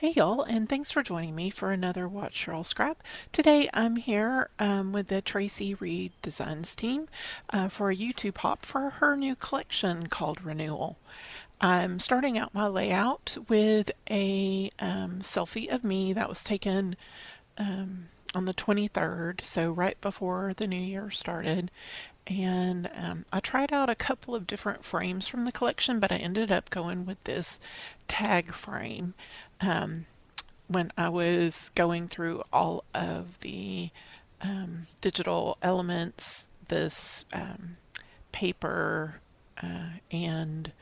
Hey y'all, and thanks for joining me for another Watch Cheryl Scrap. Today I'm here with the Traci Reed Designs team for a YouTube hop for her new collection called Renewal. I'm starting out my layout with a selfie of me that was taken on the 23rd, so right before the new year started. And I tried out a couple of different frames from the collection, but I ended up going with this tag frame. When I was going through all of the digital elements, this paper and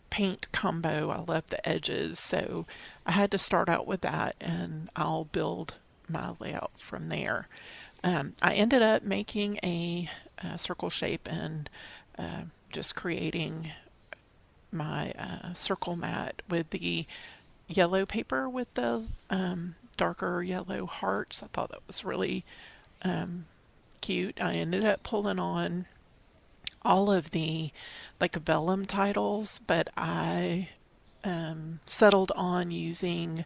paint combo, I love the edges, so I had to start out with that and I'll build my layout from there. I ended up making a circle shape and just creating my circle mat with the yellow paper with the darker yellow hearts. I thought that was really cute. I ended up pulling on all of the like vellum titles, but I settled on using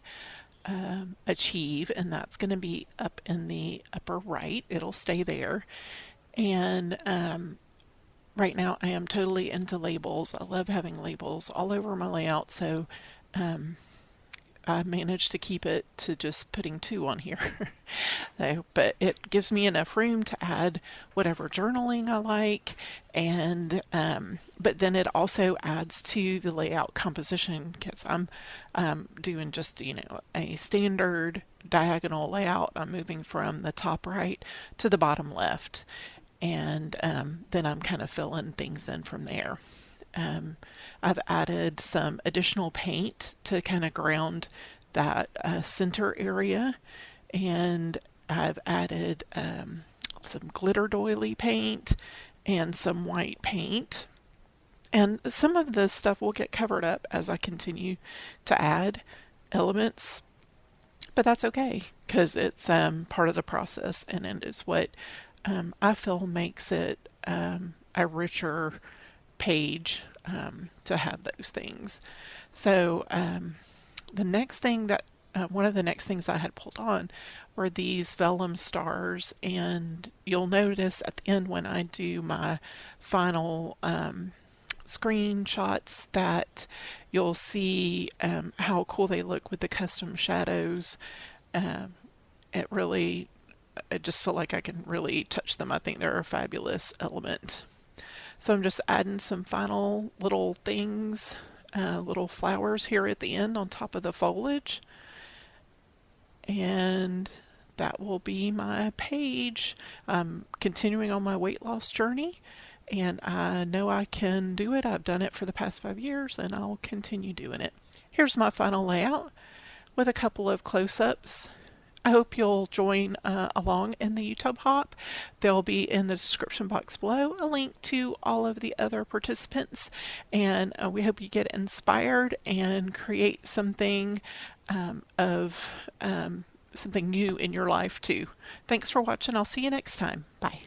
Achieve, and that's going to be up in the upper right. It'll stay there. And right now I am totally into labels. I love having labels all over my layout, so I managed to keep it to just putting 2 on here. So, but it gives me enough room to add whatever journaling I like, and but then it also adds to the layout composition because I'm doing just a standard diagonal layout. I'm moving from the top right to the bottom left, and then I'm kind of filling things in from there. I've added some additional paint to kind of ground that center area, and I've added some glitter doily paint and some white paint. And some of the stuff will get covered up as I continue to add elements, but that's okay because it's part of the process, and it is what I feel makes it a richer page to have those things. So the next thing that one of the next things I had pulled on were these vellum stars, and you'll notice at the end when I do my final screenshots that you'll see how cool they look with the custom shadows. It really, I just feel like I can really touch them. I think they're a fabulous element. So I'm just adding some final little things, little flowers here at the end on top of the foliage. And that will be my page. I'm continuing on my weight loss journey, and I know I can do it. I've done it for the past 5 years, and I'll continue doing it. Here's my final layout with a couple of close-ups. I hope you'll join along in the YouTube hop. There'll be in the description box below a link to all of the other participants, and we hope you get inspired and create something of something new in your life too. Thanks for watching. I'll see you next time. Bye.